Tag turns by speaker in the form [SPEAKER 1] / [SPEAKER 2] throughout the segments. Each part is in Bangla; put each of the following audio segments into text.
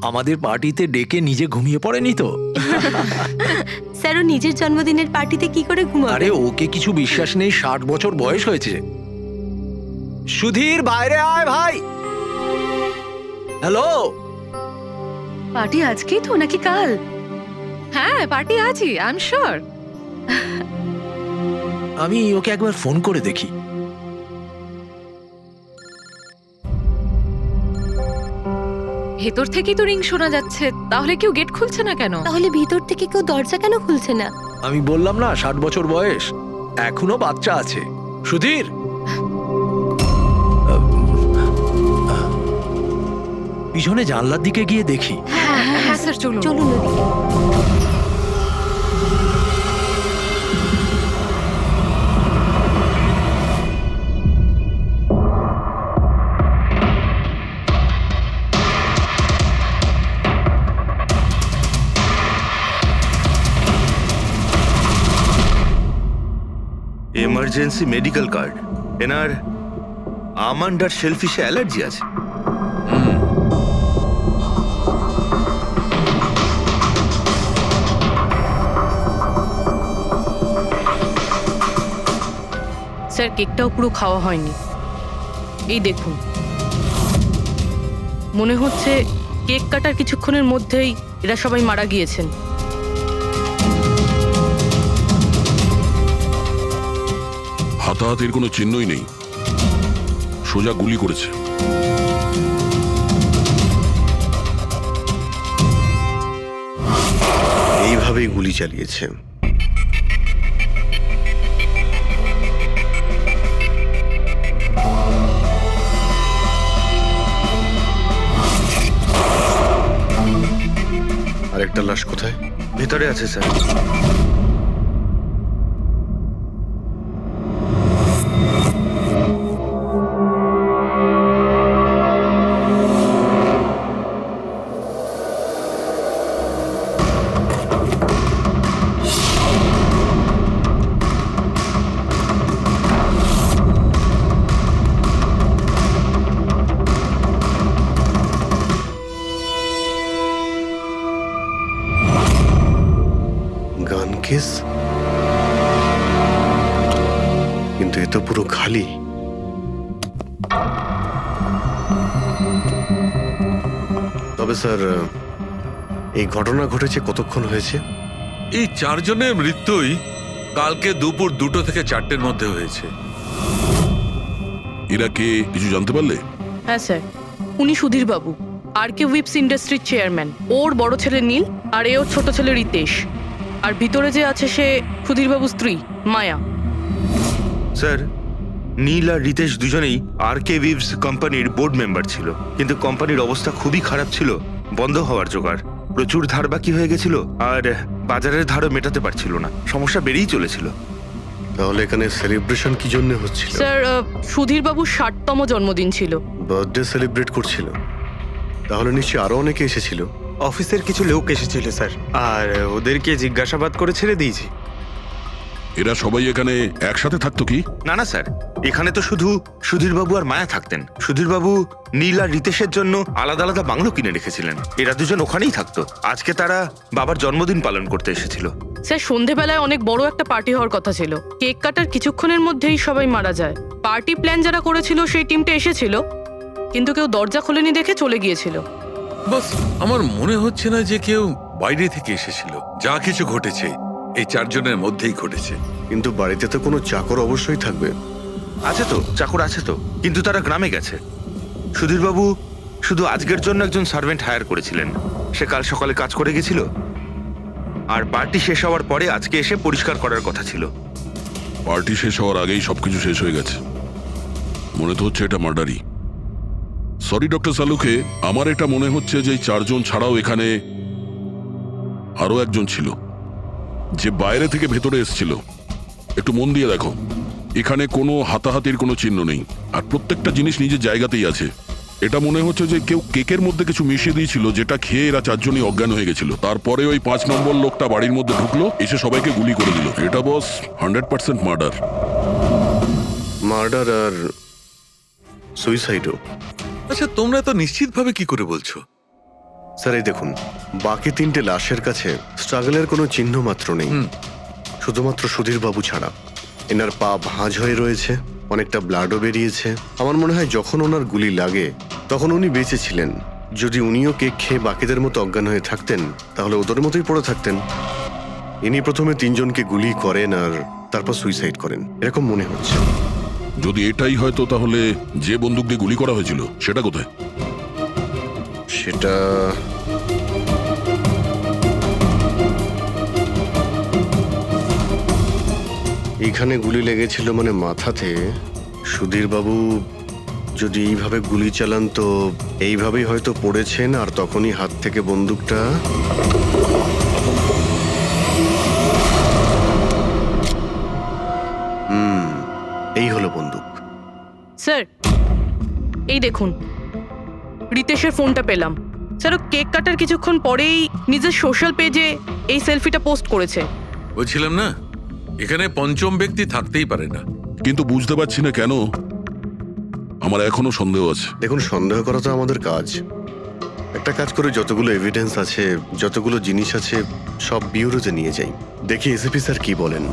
[SPEAKER 1] আমাদের পার্টিতে ডেকে নিজে ঘুমিয়ে পড়েনি তো?
[SPEAKER 2] স্যার ও নিজের জন্মদিনের পার্টিতে কি করে ঘুমাবে?
[SPEAKER 1] আরে ওকে কিছু বিশ্বাস নেই, 60 বছর বয়স হয়েছে। সুধীর বাইরে আয় ভাই। হ্যালো।
[SPEAKER 3] পার্টি আজকেই তো নাকি কাল? হ্যাঁ পার্টি আজই, আই এম শিওর।
[SPEAKER 1] আমি ওকে একবার ফোন করে দেখি।
[SPEAKER 3] ভেতর থেকেই তো রিং শোনা যাচ্ছে, তাহলে কেউ গেট খুলছে না কেন?
[SPEAKER 2] তাহলে ভিতর থেকে কেউ দরজা কেন খুলছে না?
[SPEAKER 1] আমি বললাম না 60 বছর বয়স, এখনো বাচ্চা আছে। সুধীর, পিছনে জানলার দিকে গিয়ে দেখি।
[SPEAKER 3] হ্যাঁ স্যার চলুন।
[SPEAKER 2] চলুন ওদিকে।
[SPEAKER 4] Emergency medical card. এনার আমন্ড আর শেলফিশে অ্যালার্জি আছে।
[SPEAKER 3] স্যার কেকটাও পুরো খাওয়া হয়নি, এই দেখুন। মনে হচ্ছে কেক কাটার কিছুক্ষণের মধ্যেই এরা সবাই মারা গিয়েছেন।
[SPEAKER 5] হাতাহাতির কোনো চিহ্নই নেই, সোজা গুলি করেছে।
[SPEAKER 6] এইভাবেই গুলি চালিয়েছে। আরেকটা লাশ কোথায়?
[SPEAKER 4] ভেতরে আছে স্যার।
[SPEAKER 6] গান কেস, কিন্তু এ তো পুরো খালি। তবে স্যার, এই ঘটনা ঘটেছে কতক্ষণ হয়েছে?
[SPEAKER 7] এই 4 জনের মৃত্যুই কালকে দুপুর 2টো থেকে 4টের মধ্যে হয়েছে।
[SPEAKER 5] এরা কে কিছু জানতে পারলে?
[SPEAKER 3] হ্যাঁ স্যার, উনি সুধীর বাবু, আর কে উইপস ইন্ডাস্ট্রির চেয়ারম্যান। ওর বড় ছেলে নীল, আর এ ওর ছোট ছেলে রিতেশ। আর ভিতরে যে আছে সে সুধীর বাবুর স্ত্রী মায়া।
[SPEAKER 4] স্যার, নীল আর রিতেশ দুজনেই আর কে উইভস কোম্পানির বোর্ড মেম্বার ছিল, কিন্তু কোম্পানির অবস্থা খুবই খারাপ ছিল, বন্ধ হওয়ার জোগাড়। প্রচুর ধার বাকি হয়ে গেছিল, আর বাজারের ধারও মেটাতে পারছিল না, সমস্যা বেড়েই চলেছিল।
[SPEAKER 6] তাহলে এখানে সেলিব্রেশন কি জন্য হচ্ছিল?
[SPEAKER 3] স্যার, সুধীর বাবুর 60তম জন্মদিন ছিল।
[SPEAKER 6] বার্থডে সেলিব্রেট করছিল? তাহলে নিশ্চয়ই আরো অনেকে এসেছিল।
[SPEAKER 8] অফিসের কিছু লোক এসেছিল স্যার, আর ওদেরকে জিজ্ঞাসাবাদ করে ছেড়ে দিয়েছি।
[SPEAKER 5] এরা সবাই এখানে একসাথে থাকতো কি?
[SPEAKER 4] না না স্যার, এখানে তো শুধু সুধীরবাবু আর মায়া থাকতেন। সুধীরবাবু নীল আর রিতেশের জন্য আলাদা আলাদা বাংলো কিনে রেখেছিলেন, এরা দুজন ওখানেই থাকতো। আজকে তারা বাবার জন্মদিন পালন করতে এসেছিল।
[SPEAKER 3] স্যার, সন্ধেবেলায় অনেক বড় একটা পার্টি হওয়ার কথা ছিল। কেক কাটার কিছুক্ষণের মধ্যেই সবাই মারা যায়। পার্টি প্ল্যান যারা করেছিল সেই টিমটা এসেছিল, কিন্তু কেউ দরজা খোলেনি দেখে চলে গিয়েছিল।
[SPEAKER 7] বস, আমার মনে হচ্ছে না যে কেউ বাইরে থেকে এসেছিল। যা কিছু ঘটেছে এই 4 জনের মধ্যেই ঘটেছে।
[SPEAKER 6] কিন্তু বাড়িতে তো কোনো চাকর অবশ্যই থাকবে।
[SPEAKER 4] আছে তো, চাকর আছে তো, কিন্তু তারা গ্রামে গেছে। সুধীরবাবু শুধু আজকের জন্য একজন সার্ভেন্ট হায়ার করেছিলেন, সে কাল সকালে কাজ করে গেছিল, আর পার্টি শেষ হওয়ার পরে আজকে এসে পরিষ্কার করার কথা ছিল।
[SPEAKER 5] পার্টি শেষ হওয়ার আগেই সবকিছু শেষ হয়ে গেছে। মনে তো হচ্ছে এটা মার্ডারই। সরি ডক্টর সালুকে, আমার এটা মনে হচ্ছে যে 4 জন ছাড়াও এখানে আরো একজন ছিল, যে বাইরে থেকে ভেতরে এসেছিল। একটু মন দিয়ে দেখো, এখানে কোনো হাতাহাতির কোনো চিহ্ন নেই, আর প্রত্যেকটা জিনিস নিজের জায়গাতেই আছে। এটা মনে হচ্ছে যে কেউ কেকের মধ্যে কিছু মিশিয়ে দিয়েছিল, যেটা খেয়ে এরা 4 জনই অজ্ঞান হয়ে গেছিল। তারপরে ওই 5 নম্বর লোকটা বাড়ির মধ্যে ঢুকলো, এসে সবাইকে গুলি করে দিল। এটা বস 100% মার্ডার।
[SPEAKER 6] মার্ডার আর সুইসাইডও।
[SPEAKER 7] আচ্ছা, তোমরা তো নিশ্চিতভাবে কি করে বলছো?
[SPEAKER 6] স্যার এই দেখুন, বাকি 3টে লাশের কাছে স্ট্রাগলের কোনো চিহ্ন মাত্র নেই, শুধুমাত্র সুধীর বাবু ছাড়া। এনার পা ভাঁজ হয়ে রয়েছে, অনেকটা ব্লাডও বেরিয়েছে। আমার মনে হয় যখন ওনার গুলি লাগে তখন উনি বেঁচে ছিলেন। যদি উনিও কেক খেয়ে বাকিদের মতো অজ্ঞান হয়ে থাকতেন তাহলে ওদের মতোই পড়ে থাকতেন। ইনি প্রথমে 3 জনকে গুলি করেন আর তারপর সুইসাইড করেন, এরকম মনে হচ্ছে।
[SPEAKER 5] যদি এটাই হয় তো তাহলে যে বন্দুক দিয়ে গুলি করা হয়েছিল সেটা কোথায়?
[SPEAKER 6] সেটা এইখানে গুলি লেগেছিল, মানে মাথাতে। সুধীর বাবু যদি এইভাবে গুলি চালান তো এইভাবেই হয়তো পড়েছেন, আর তখনই হাত থেকে বন্দুকটা এই হলো বন্দুক।
[SPEAKER 3] স্যার এই দেখুন, রিতেশের ফোনটা পেলাম। স্যার ও কেক কাটার কিছুক্ষণ পরেই নিজের সোশ্যাল পেজে এই সেলফিটা পোস্ট করেছে।
[SPEAKER 7] বলছিলাম না, এখানে পঞ্চম ব্যক্তি থাকতেই পারে না।
[SPEAKER 5] কিন্তু বুঝতে পারছি না কেন, আমার এখনো সন্দেহ আছে।
[SPEAKER 6] দেখুন, সন্দেহ করা তো আমাদের কাজ। একটা কাজ করে যতগুলো এভিডেন্স আছে, যতগুলো জিনিস আছে, সব বিউরোতে নিয়ে যাই, দেখি এসিপি স্যার কি বলেন।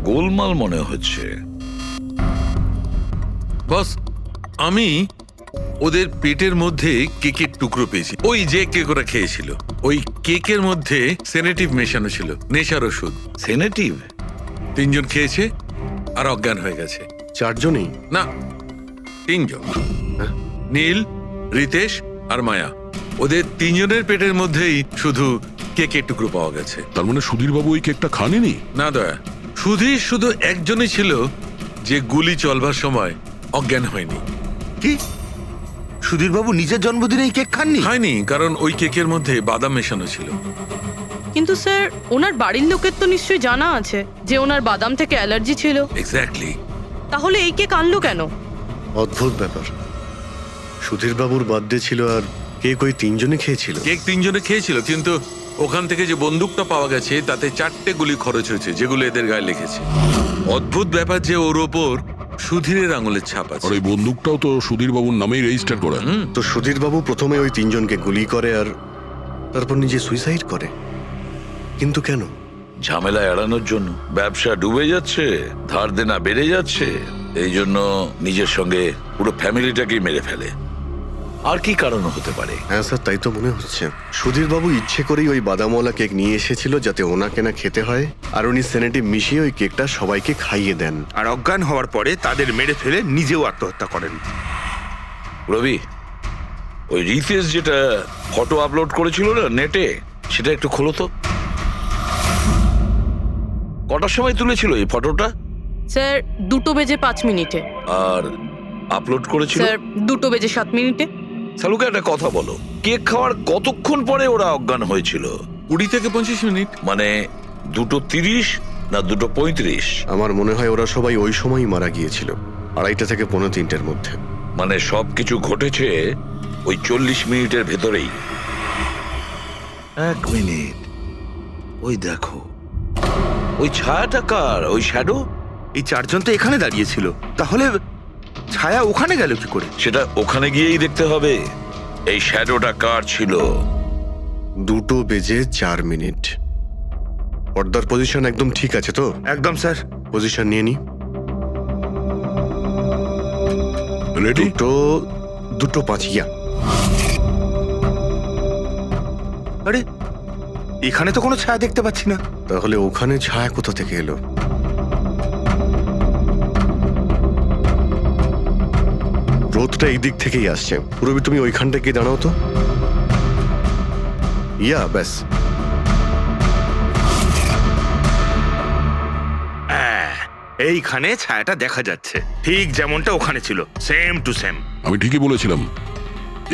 [SPEAKER 9] গোলমাল মনে হচ্ছে।
[SPEAKER 7] বস, আমি ওদের পেটের মধ্যে কেকের টুকরো পেয়েছি। ওই যে কেক ওরা খেয়েছিল, ওই কেকের মধ্যে সেনেটিভ মেশানো ছিল, নেশার ওষুধ।
[SPEAKER 9] সেনেটিভ?
[SPEAKER 7] 3 জন খেয়েছে আর অজ্ঞান হয়ে গেছে।
[SPEAKER 6] 4 জনই?
[SPEAKER 7] না, 3 জন। নীল, রিতেশ আর মায়া, ওদের 3 জনের পেটের মধ্যেই শুধু কেকের টুকরো পাওয়া গেছে।
[SPEAKER 5] তার মানে সুধীর বাবু ওই কেকটা খাননি?
[SPEAKER 7] না দয়া, সুধীর শুধু একজনই ছিল যে গুলি চলবার সময় অজ্ঞান হয়নি।
[SPEAKER 4] কি সুধীর বাবু নিজের জন্মদিনে এই কেক খাননি?
[SPEAKER 7] হয়নি, কারণ ওই কেকের মধ্যে বাদাম মেশানো ছিল।
[SPEAKER 3] কিন্তু স্যার ওনার বাড়ির লোকের তো নিশ্চয়ই জানা আছে যে ওনার বাদাম থেকে অ্যালার্জি ছিল।
[SPEAKER 7] এক্স্যাক্টলি।
[SPEAKER 3] তাহলে এই কেক আনলো কেন?
[SPEAKER 6] অদ্ভুত ব্যাপার। সুধীর বাবুর বার্থডে ছিল আর কেক ওই 3 জনই খেয়েছিল।
[SPEAKER 7] কেক 3 জনে খেয়েছিল, কিন্তু ওখান থেকে যে বন্দুকটা পাওয়া গেছে তাতে 4টে গুলি খরচ হয়েছে, যেগুলো এদের গায়ে লেগেছে। অদ্ভুত ব্যাপার যে ওর ওপর সুধীরের আঙুলের ছাপ
[SPEAKER 5] আর
[SPEAKER 7] আছে।
[SPEAKER 5] ওই বন্দুকটাও তো সুধীর বাবুর নামেই রেজিস্টার করা।
[SPEAKER 6] তো সুধীর বাবু প্রথমে ওই 3 জনকে গুলি করে আর তারপর নিজে সুইসাইড করে, কিন্তু কেন?
[SPEAKER 9] ঝামেলা এড়ানোর জন্য। ব্যবসা ডুবে যাচ্ছে, ধার দেনা বেড়ে যাচ্ছে, এই জন্য নিজের সঙ্গে পুরো ফ্যামিলিটাকেই মেরে ফেলে। আর কি কারণ হতে পারে?
[SPEAKER 6] হ্যাঁ স্যার, তাই তো মনে হচ্ছে। সুধীর বাবু ইচ্ছে করেই ওই বাদামওয়ালা কেক নিয়ে এসেছিল যাতে ওনাকে না খেতে হয়, আর উনি সেনেটিভ মিশিয়ে ওই কেকটা সবাইকে খাইয়ে দেন।
[SPEAKER 4] আর অজ্ঞান হওয়ার পরে তাদের মেরে ফেলে নিজেও আত্মহত্যা করেন।
[SPEAKER 9] রবি, ওই রিতেশ যেটা ফটো আপলোড করেছিল না নেটে, সেটা একটু খোলো তো। কটার সময় তুলেছিল এই ফটোটা?
[SPEAKER 3] স্যার 2:05
[SPEAKER 9] আর আপলোড করেছিল?
[SPEAKER 3] স্যার 2:07।
[SPEAKER 9] সালুকে একটা কথা বলো, কেক খাওয়ার কতক্ষণ পরে ওরা অজ্ঞান হয়েছিল?
[SPEAKER 7] 20 থেকে 25 মিনিট।
[SPEAKER 9] মানে 2:30 না 2:35?
[SPEAKER 6] আমার মনে হয় ওরা সবাই ওই সময়ই মারা গিয়েছিল, 2:30 থেকে 3:45-এর মধ্যে।
[SPEAKER 9] মানে সবকিছু ঘটেছে ওই 40 মিনিটের ভেতরেই। 1 মিনিট, ওই দেখো, ওই ছায়াটা কার? ওই শ্যাডো?
[SPEAKER 4] এই 4 জন তো এখানে দাঁড়িয়েছিল, তাহলে ছায়া ওখানে গেল কি করে?
[SPEAKER 9] সেটা ওখানে গিয়েই দেখতে হবে। এই শ্যাডোটা কার ছিল?
[SPEAKER 6] 2:04। পর্দার পজিশন একদম ঠিক আছে তো?
[SPEAKER 4] একদম স্যার।
[SPEAKER 6] পজিশন নিয়ে নি।
[SPEAKER 5] রেডি?
[SPEAKER 6] 2:05 ইয়া।
[SPEAKER 4] আরে এখানে তো কোনো ছায়া দেখতে পাচ্ছি না।
[SPEAKER 6] তাহলে ওখানে ছায়া কোথা থেকে এলো? রোদটা এই দিক থেকেই আসছে। পুরবি, তুমি ওইখানটা গিয়ে দাঁড়াও তো। ইয়া, ব্যাস।
[SPEAKER 4] এইখানে ছায়াটা দেখা যাচ্ছে, ঠিক যেমনটা ওখানে ছিল, সেম টু সেম।
[SPEAKER 5] আমি ঠিকই বলেছিলাম,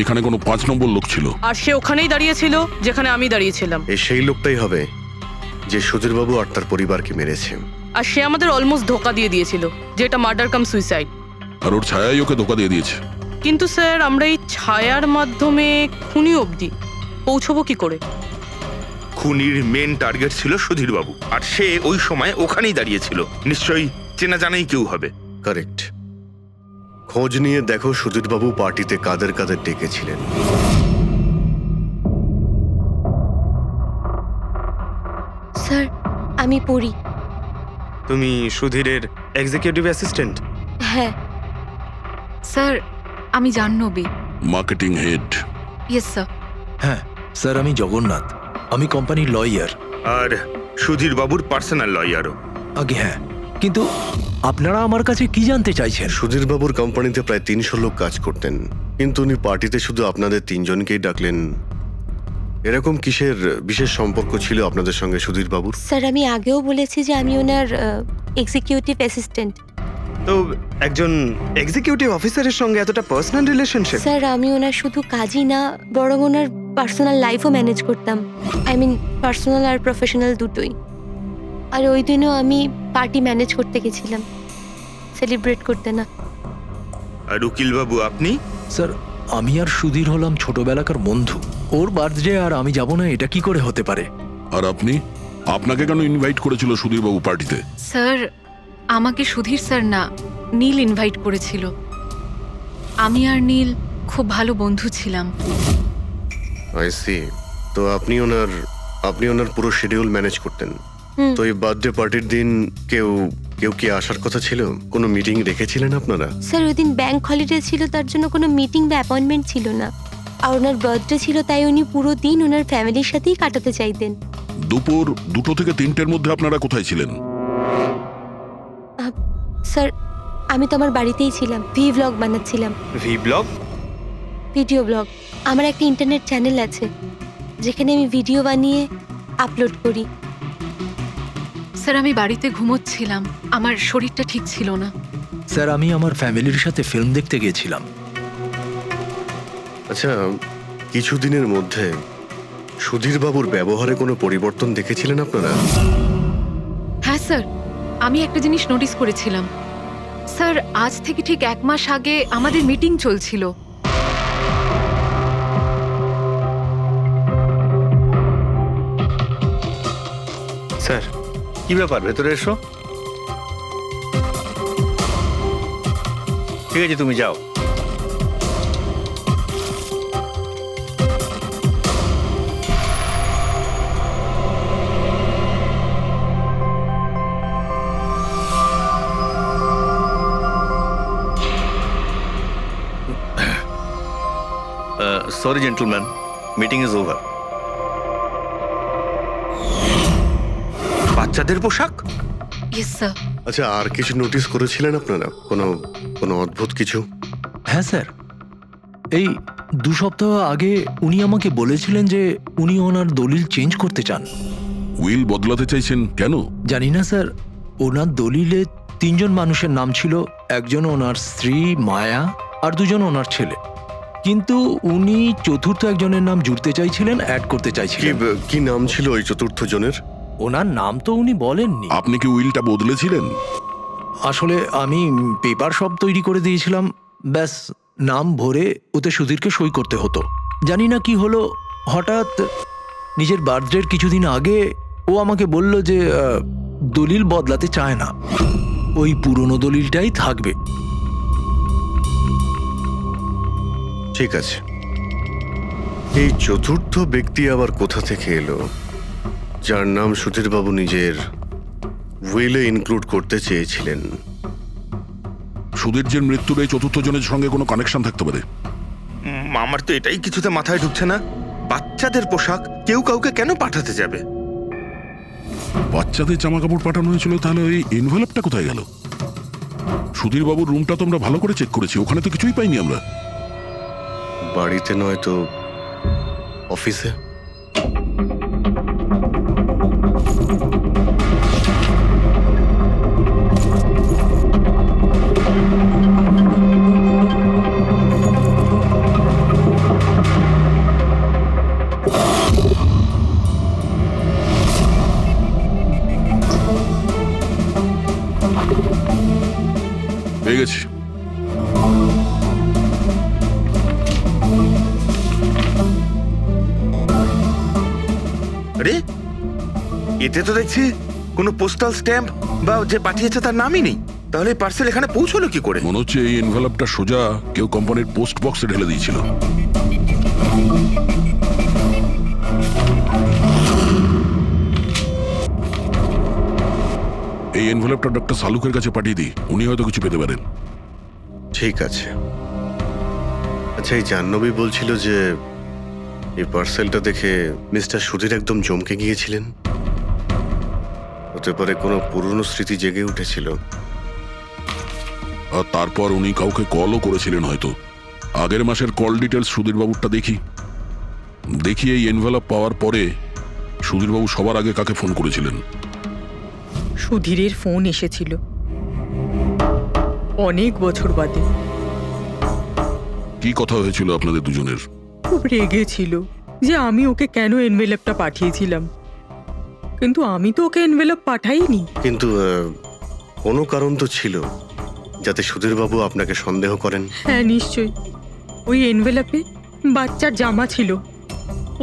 [SPEAKER 5] এখানে কোনো 5 নম্বর লোক ছিল।
[SPEAKER 3] আর সে ওখানেই দাঁড়িয়েছিল যেখানে আমি দাঁড়িয়েছিলাম।
[SPEAKER 6] এই সেই লোকটাই হবে যে সুধীর বাবু আর তার পরিবারকে মেরেছে।
[SPEAKER 3] আর সে আমাদের অলমোস্ট ধোকা দিয়ে দিয়েছিল যে এটা মার্ডার কাম সুইসাইড।
[SPEAKER 5] আর ওর ছায়াই ওকে ধোকা দিয়ে দিয়েছে।
[SPEAKER 3] কিন্তু স্যার আমরা এই ছায়ার মাধ্যমে খুনি অবধি পৌঁছবো কি করে?
[SPEAKER 4] খুনির মেন টার্গেট ছিল সুধীর বাবু, আর সে ওই সময় ওখানেই দাঁড়িয়েছিল। নিশ্চয়ই চেনা জানাই কেউ হবে।
[SPEAKER 6] কারেক্ট। খোঁজ নিয়ে দেখো সুধীরবাবু পার্টিতে কাদের কাদের ডেকেছিলেন।
[SPEAKER 2] স্যার আমি পড়ি।
[SPEAKER 8] তুমি সুধীরের এক্সিকিউটিভ অ্যাসিস্ট্যান্ট?
[SPEAKER 2] হ্যাঁ।
[SPEAKER 10] স্যার আমি Jahnavi.
[SPEAKER 5] Marketing head.
[SPEAKER 10] Yes sir.
[SPEAKER 1] হ্যাঁ স্যার, আমি জগন্নাথ, আমি কোম্পানির লয়ার।
[SPEAKER 4] আর সুধীর বাবুর পার্সোনাল লয়ারও।
[SPEAKER 1] আগে হ্যাঁ, কিন্তু আপনারা আমার কাছে কি জানতে চাইছেন?
[SPEAKER 6] সুধীরবাবুর কোম্পানিতে প্রায় 300 লোক কাজ করতেন, কিন্তু উনি পার্টিতে শুধু আপনাদের 3 জনকেই ডাকলেন। এরকম কিসের বিশেষ সম্পর্ক ছিল আপনাদের সঙ্গে সুধীরবাবুর?
[SPEAKER 2] স্যার আমি আগেও বলেছি যে আমি ওনার এক্সিকিউটিভ অ্যাসিস্ট্যান্ট।
[SPEAKER 8] তো একজন এক্সিকিউটিভ অফিসারের সঙ্গে এতটা পার্সোনাল রিলেশনশিপ?
[SPEAKER 2] স্যার আমি ওনার শুধু কাজই না, বরং ওনার পার্সোনাল লাইফও ম্যানেজ করতাম। আই মিন পার্সোনাল আর প্রফেশনাল দুটোই। আর ওই দিনও আমি পার্টি ম্যানেজ করতে গেছিলাম, সেলিব্রেট করতে না।
[SPEAKER 4] আর উকিল বাবু আপনি?
[SPEAKER 1] স্যার আমি আর সুধীর হলাম ছোটবেলাকার বন্ধু। ওর বার্থডে আর আমি যাব না, এটা কি করে হতে পারে?
[SPEAKER 5] আর আপনি, আপনাকে কেন ইনভাইট করেছিল সুধীরবাবু পার্টিতে?
[SPEAKER 10] স্যার আমাকে সুধীর স্যার না, নীল ইনভাইট করেছিল। আমি আর নীল খুব ভালো বন্ধু ছিলাম।
[SPEAKER 6] I see. তো আপনি ওনার পুরো শিডিউল ম্যানেজ করতেন।
[SPEAKER 2] হুম।
[SPEAKER 6] তো এই বার্থডে পার্টির দিন কেউ কি আসার কথা ছিল? কোনো মিটিং রেখেছিলেন আপনারা?
[SPEAKER 2] স্যার ওই দিন ব্যাংক হলিডে ছিল, তার জন্য কোনো মিটিং বা অ্যাপয়েন্টমেন্ট ছিল না। আর ওনার বার্থডে ছিল, তাই উনি পুরো দিন ওনার ফ্যামিলির সাথেই কাটাতে চাইতেন।
[SPEAKER 5] দুপুর 2টো থেকে 3টের মধ্যে আপনারা কোথায় ছিলেন?
[SPEAKER 2] স্যার আমি তো আমার বাড়িতেই ছিলাম, ভি ব্লগ বানাচ্ছিলাম।
[SPEAKER 8] Vlog?
[SPEAKER 2] Video blog. আমার একটা ইন্টারনেট চ্যানেল আছে যেখানে আমি ভিডিও বানিয়ে আপলোড করি।
[SPEAKER 10] স্যার আমি বাড়িতে ঘুমোচ্ছিলাম, আমার শরীরটা ঠিক ছিল না।
[SPEAKER 1] স্যার আমি আমার ফ্যামিলির সাথে ফিল্ম দেখতে গিয়েছিলাম।
[SPEAKER 6] আচ্ছা, কিছুদিনের মধ্যে সুধীরবাবুর ব্যবহারে কোনো পরিবর্তন দেখেছিলেন আপনারা?
[SPEAKER 10] হ্যাঁ স্যার, আমি একটা জিনিস নোটিস করেছিলাম। স্যার আজ থেকে ঠিক 1 মাস আগে আমাদের মিটিং চলছিল।
[SPEAKER 8] স্যার কি ব্যাপার, ভেতরে এসো। ঠিক আছে তুমি যাও।
[SPEAKER 11] Sorry, gentlemen. Meeting is over.
[SPEAKER 4] বাচ্চাদের পোশাক?
[SPEAKER 10] Yes sir.
[SPEAKER 6] আচ্ছা, আর কিছু নোটিস করেছিলেন আপনারা? কোনো অদ্ভুত কিছু?
[SPEAKER 1] হ্যাঁ স্যার, এই 2 সপ্তাহ আগে উনি আমাকে বলেছিলেন যে উনি ওনার দলিল চেঞ্জ করতে চান।
[SPEAKER 5] উইল বদলাতে চাইছেন কেন?
[SPEAKER 1] জানি না স্যার, ওনার দলিলে 3 জন মানুষের নাম ছিল, একজন ওনার স্ত্রী মায়া আর 2 জন ওনার ছেলে। কিন্তু উনি চতুর্থ একজনের নাম জুড়তে চাইছিলেন, অ্যাড করতে চাইছিলেন।
[SPEAKER 6] কি নাম ছিল ওই চতুর্থ জনের?
[SPEAKER 1] ওনার নাম তো উনি বলেননি।
[SPEAKER 5] আপনি কি উইলটা বদলেছিলেন?
[SPEAKER 1] আসলে আমি পেপার সব তৈরি করে দিয়েছিলাম, ব্যাস নাম ভরে ওতে সুধীরকে সই করতে হতো। জানি না কি হলো, হঠাৎ নিজের বার্থডের কিছুদিন আগে ও আমাকে বলল যে দলিল বদলাতে চায় না, ওই পুরনো দলিলটাই থাকবে।
[SPEAKER 6] ঠিক আছে, এই চতুর্থ ব্যক্তি আবার কোথা থেকে এলো যার নাম সুধীরবাবু নিজের উইলে ইনক্লুড করতে চেয়েছিলেন?
[SPEAKER 5] সুধীর মৃত্যুর এই চতুর্থ জনের সঙ্গে কোনো কানেকশন থাকতে পারে।
[SPEAKER 4] আমার তো এটাই কিছুতে মাথায় ঢুকছে না। বাচ্চাদের পোশাক কেউ কাউকে কেন পাঠাতে যাবে?
[SPEAKER 5] বাচ্চাদের জামা কাপড় পাঠানো হয়েছিল, তাহলে ওই এনভেলপটা কোথায় গেল? সুধীর বাবুর রুমটা তো আমরা ভালো করে চেক করেছি, ওখানে তো কিছুই পাইনি আমরা।
[SPEAKER 6] বাড়িতে নয় তো অফিসে?
[SPEAKER 5] পেয়ে গেছি।
[SPEAKER 4] আরে, এতে তো দেখছি কোনো পোস্টাল স্ট্যাম্প বা যে পাঠিয়েছে তার নামই নেই। তাহলে পার্সেল এখানে পৌঁছলো কি করে?
[SPEAKER 5] মনে হচ্ছে এই এনভেলপটা সোজা কেউ কোম্পানির পোস্ট বক্সে ঢেলে দিয়েছিল। এই এনভেলপটা ডক্টর সালুকের কাছে পাঠিয়ে দিই, উনি হয়তো কিছু পেতে পারেন।
[SPEAKER 6] ঠিক আছে। আচ্ছা, এই জাহ্নবী বলছিল যে এই পার্সেলটা দেখে মিস্টার সুধীর একদম চমকে গিয়েছিলেন। হতে পারে কোনো পুরনো স্মৃতি জেগে উঠেছিল।
[SPEAKER 5] আর তারপর উনি কাউকে কলও করেছিলেন হয়তো। আগের মাসের কল ডিটেলস সুধীরবাবুরটা দেখি এই এনভেলপ পাওয়ার পরে সুধীরবাবু সবার আগে কাকে ফোন করেছিলেন?
[SPEAKER 12] সুধীরের ফোন এসেছিল অনেক বছর বাদে।
[SPEAKER 5] কি কথা হয়েছিল আপনাদের দুজনের?
[SPEAKER 12] খুব রেগেছিল যে আমি ওকে কেন এনভেলপটা পাঠিয়েছিলাম, কিন্তু আমি তো ওকে এনভেলপ পাঠাইনি।
[SPEAKER 6] কিন্তু কোনো কারণ তো ছিল যাতে সুধীরবাবু আপনাকে সন্দেহ করেন।
[SPEAKER 12] হ্যাঁ, নিশ্চয়ই। ওই এনভেলপে বাচ্চার জামা ছিল।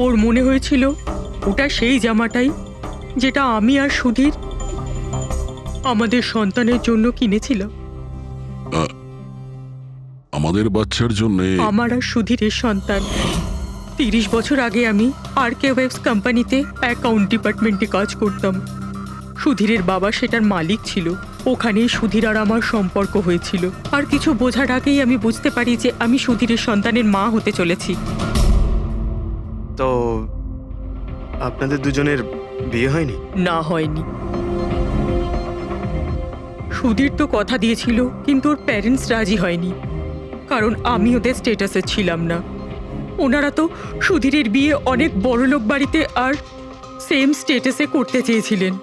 [SPEAKER 12] ওর মনে হয়েছিল ওটা সেই জামাটাই যেটা আমি আর সুধীর আমাদের সন্তানের জন্য কিনেছিলাম।
[SPEAKER 5] আমাদের বাচ্চার জন্য?
[SPEAKER 12] আমার আর সুধীরের সন্তান। 30 বছর আগে আমি আরকে ওয়েবস কোম্পানিতে অ্যাকাউন্ট ডিপার্টমেন্টে কাজ করতাম। সুধীরের বাবা সেটার মালিক ছিল। ওখানেই সুধীর আর আমার সম্পর্ক হয়েছিল। আর কিছু বোঝার আগেই আমি বুঝতে পারি যে আমি সুধীরের সন্তানের মা হতে চলেছি।
[SPEAKER 8] তো আপনাদের দুজনের বিয়ে হয়নি?
[SPEAKER 12] না, হয়নি। সুধীর তো কথা দিয়েছিল, কিন্তু ওর প্যারেন্টস রাজি হয়নি, কারণ আমি ওদের স্টেটাসে ছিলাম না। ওনারা তো সুধীরের বিয়ে অনেক বড়লোক বাড়িতে আর সেম স্টেটাসে করতে চেয়েছিলেন।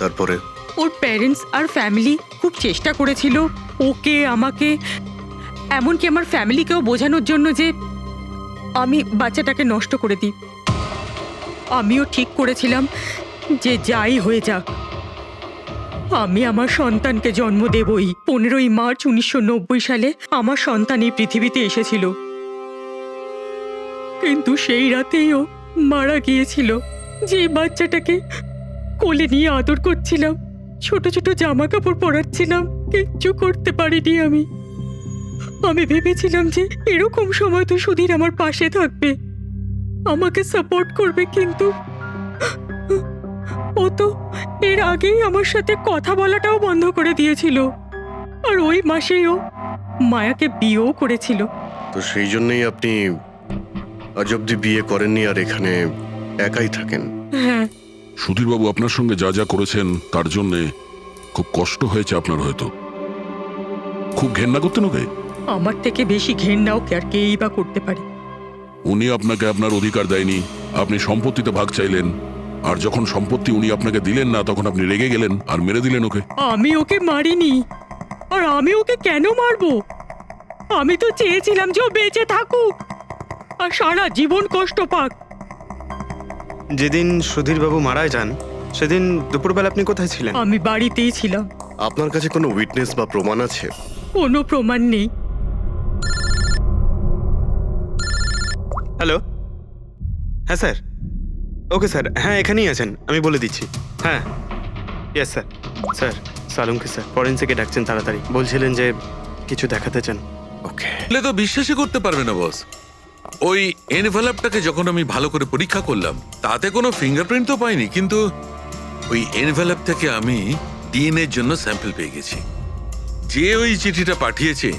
[SPEAKER 6] তারপরে
[SPEAKER 12] ওর প্যারেন্টস আর ফ্যামিলি খুব চেষ্টা করেছিল ওকে, আমাকে, এমনকি আমার ফ্যামিলিকেও বোঝানোর জন্য যে আমি বাচ্চাটাকে নষ্ট করে দিই। আমিও ঠিক করেছিলাম যে যাই হয়ে যাক আমি আমার সন্তানকে জন্ম দেবই। 15ই মার্চ 1990 সালে আমার সন্তান এই পৃথিবীতে এসেছিল, কিন্তু সেই রাতেই ও মারা গিয়েছিল। যে বাচ্চাটাকে কোলে নিয়ে আদর করছিলাম, ছোট ছোট জামা কাপড় পরাচ্ছিলাম, কিচ্ছু করতে পারিনি আমি। আমি ভেবেছিলাম যে এরকম সময় তো সুধীর আমার পাশে থাকবে, আমাকে সাপোর্ট করবে, কিন্তু ও তো এর আগেই আমার সাথে কথা বলাটাও বন্ধ করে দিয়েছিল। আর ওই মাসেই ও মায়াকে বিয়েও করেছিল।
[SPEAKER 6] তো সেই জন্যই আপনি আজ অব্দি বিয়ে করেননি আর এখানে একাই থাকেন?
[SPEAKER 12] হ্যাঁ।
[SPEAKER 5] সুধীরবাবু আপনার সঙ্গে যা যা করেছেন তার জন্যে খুব কষ্ট হয়েছে আপনার হয়তো। খুব ঘেন্না করতেন ওকে?
[SPEAKER 12] আমার থেকে বেশি ঘেন্না ওকে আর কেই বা করতে পারে।
[SPEAKER 5] উনি আপনাকে আপনার অধিকার দেয়নি, আপনি সম্পত্তিতে ভাগ চাইলেন, আর যখন সম্পত্তি উনি আপনাকে দিলেন না তখন আপনি রেগে গেলেন আর মেরে দিলেন ওকে।
[SPEAKER 12] আমি ওকে মারিনি, আর আমি ওকে কেন মারবো? আমি তো চেয়েছিলাম যে ও বেঁচে থাকুক আর সারা জীবন কষ্ট পাক।
[SPEAKER 8] যেদিন সুধীরবাবু মারা যান সেদিন দুপুরবেলা আপনি কোথায় ছিলেন?
[SPEAKER 12] আমি বাড়িতেই ছিলাম।
[SPEAKER 6] আপনার কাছে কোনো উইটনেস বা প্রমাণ আছে?
[SPEAKER 12] কোনো প্রমাণ নেই।
[SPEAKER 8] হ্যালো, হ্যাঁ স্যার। ওকে স্যার, হ্যাঁ এখানেই আছেন, আমি বলে দিচ্ছি। হ্যাঁ, ইয়েস স্যার। স্যার সালুমকে স্যার ফরেন্সিকে ডাকছেন তাড়াতাড়ি, বলছিলেন যে কিছু দেখাতে চান।
[SPEAKER 6] ওকে।
[SPEAKER 7] তাহলে তো বিশ্বাসই করতে পারবে না বস। ওই এনভেলপটাকে যখন আমি ভালো করে পরীক্ষা করলাম তাতে কোনো ফিঙ্গারপ্রিন্ট তো পাইনি, কিন্তু ওই এনভেলপ থেকে আমি ডিএনএর জন্য স্যাম্পল পেয়ে গেছি। যে ওই চিঠিটা পাঠিয়েছে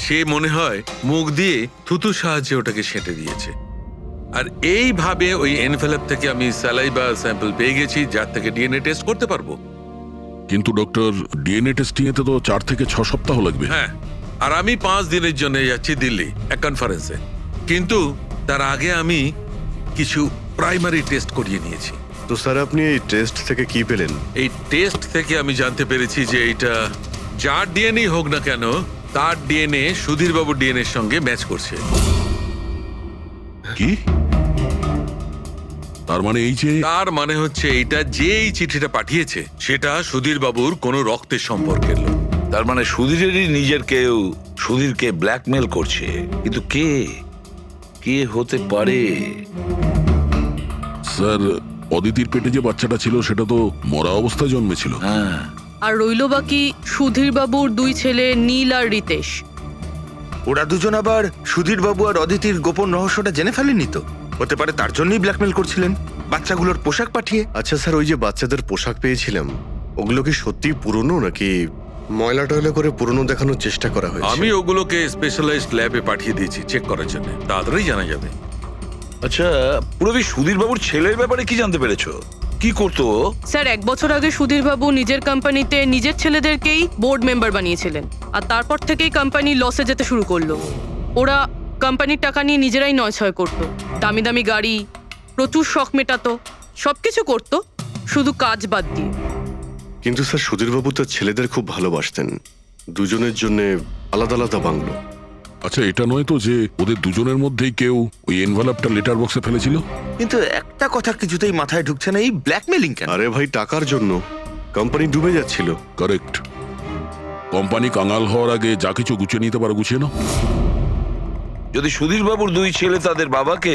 [SPEAKER 7] সে মনে হয় মুখ দিয়ে থুতু সাহায্যে ওটাকে সেঁটে দিয়েছে। আর এইভাবে ওই এনভেলপ থেকে আমি স্যালাইভা স্যাম্পল পেয়ে গেছি, যার থেকে ডিএনএ টেস্ট করতে পারবো।
[SPEAKER 5] কিন্তু ডক্টর, ডিএনএ টেস্টিং এতে তো 4 থেকে 6 সপ্তাহ লাগবে।
[SPEAKER 7] হ্যাঁ, আর আমি 5 দিনের জন্য যাচ্ছি দিল্লি এক কনফারেন্সে, কিন্তু তার আগে আমি কিছু প্রাইমারি টেস্ট করিয়ে নিয়েছি।
[SPEAKER 6] তো স্যার আপনি এই টেস্ট থেকে কি পেলেন?
[SPEAKER 7] এই টেস্ট থেকে আমি জানতে পেরেছি যে এটা যার ডিএনএ হোক না কেন তার ডিএনএ সুধীরবাবুর ডিএনএ এর সঙ্গে ম্যাচ করছে।
[SPEAKER 5] কি? তার মানে এই যে,
[SPEAKER 7] তার মানে হচ্ছে এইটা যে এই চিঠিটা পাঠিয়েছে সেটা সুধীরবাবুর কোনো রক্তের সম্পর্কের লোক।
[SPEAKER 9] তার মানে সুধীরেরই নিজের কেউ সুধীরকে ব্ল্যাকমেল করছে, কিন্তু কে কে হতে পারে?
[SPEAKER 5] স্যার অদিতির পেটে যে বাচ্চাটা ছিল সেটা তো মরা অবস্থায় জন্মেছিল।
[SPEAKER 9] হ্যাঁ,
[SPEAKER 3] আর রইল বাকি সুধীর বাবুর 2 ছেলে নীল আর রিতেশ।
[SPEAKER 4] ওরা দুজন আবার সুধীর বাবু আর অদিতির গোপন রহস্যটা জেনে ফেলেনি তো? হতে পারে তার জন্যই ব্ল্যাকমেল করছিলেন, বাচ্চাগুলোর পোশাক পাঠিয়ে।
[SPEAKER 6] আচ্ছা স্যার, ওই যে বাচ্চাদের পোশাক পেয়েছিলাম, ওগুলো কি সত্যি পুরনো নাকি ময়লা টয়লা করে পুরনো দেখানোর চেষ্টা করা হয়েছে?
[SPEAKER 7] আমি ওগুলোকে স্পেশালাইজড ল্যাবে পাঠিয়ে দিয়েছি চেক করার জন্য, তাড়াতাড়ি জানা যাবে।
[SPEAKER 9] আচ্ছা, পুরবি সুধীর বাবুর ছেলের ব্যাপারে কি জানতে পেরেছো? কি করতো ও?
[SPEAKER 3] স্যার 1 বছর আগে সুধীর বাবু নিজের কোম্পানিতে নিজের ছেলেদেরকেই বোর্ড মেম্বার বানিয়েছিলেন, আর তারপর থেকেই কোম্পানি লসে যেতে শুরু করলো। ওরা কোম্পানির টাকা নিয়ে নিজেরাই নয়ছয় করতো, দামি দামি গাড়ি, প্রচুর শখ মেটাতো, সবকিছু করতো, শুধু কাজ বাদ দিয়ে।
[SPEAKER 6] কিন্তু স্যার, সুধীরবাবু তার ছেলেদের খুব ভালোবাসতেন, দুজনের জন্য আলাদা আলাদা বাংলো।
[SPEAKER 5] আচ্ছা, এটা নয় তো যে ওদের দুজনের মধ্যেই কেউ ওই এনভেলপটা লেটার বক্সে ফেলেছিল?
[SPEAKER 4] কিন্তু একটা কথা কিছুতেই মাথায় ঢুকছে না, এই ব্ল্যাকমেলিং কেন?
[SPEAKER 6] আরে ভাই, টাকার জন্য। কোম্পানি ডুবে যাচ্ছিল।
[SPEAKER 5] কারেক্ট। কোম্পানি কাঙাল হওয়ার আগে যা কিছু গুছিয়ে নিতে পারো গুছিয়ে নাও।
[SPEAKER 9] যদি সুধীর বাবুর 2 ছেলে তাদের বাবাকে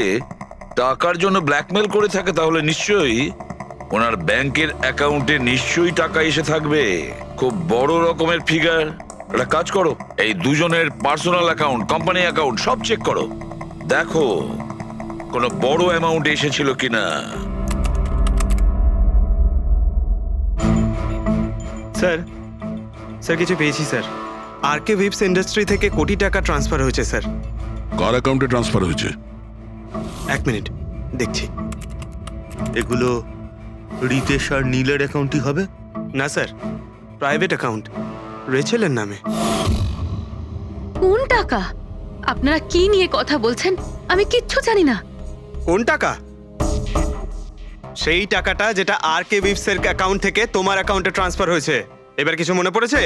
[SPEAKER 9] টাকার জন্য ব্ল্যাকমেল করে থাকে, তাহলে নিশ্চয়ই ওনার ব্যাংকের অ্যাকাউন্টে নিশ্চয়ই টাকা এসে থাকবে, খুব বড় রকমের ফিগার। একটা কাজ করো, এই দুজনের পার্সোনাল অ্যাকাউন্ট, কোম্পানি অ্যাকাউন্ট সব চেক করো, দেখো কোনো বড় অ্যামাউন্ট এসেছিল কিনা।
[SPEAKER 8] স্যার, স্যার কিছু পেয়েছি স্যার। আরকে উইপস ইন্ডাস্ট্রি থেকে কোটি টাকা ট্রান্সফার হয়েছে স্যার।
[SPEAKER 5] কার অ্যাকাউন্টে ট্রান্সফার হয়েছে?
[SPEAKER 8] 1 মিনিট দেখছি।
[SPEAKER 4] এগুলো রিতেশ আর নীলের অ্যাকাউন্টই হবে?
[SPEAKER 8] না স্যার, প্রাইভেট অ্যাকাউন্ট, রেচেলের নামে।
[SPEAKER 10] কোন টাকা? আপনারা কি নিয়ে কথা বলছেন? আমি কিচ্ছু জানি না।
[SPEAKER 8] কোন টাকা? সেই টাকাটা যেটা আরকে উইপস এর অ্যাকাউন্ট থেকে তোমার অ্যাকাউন্টে ট্রান্সফার হয়েছে। এবার কিছু মনে পড়েছে?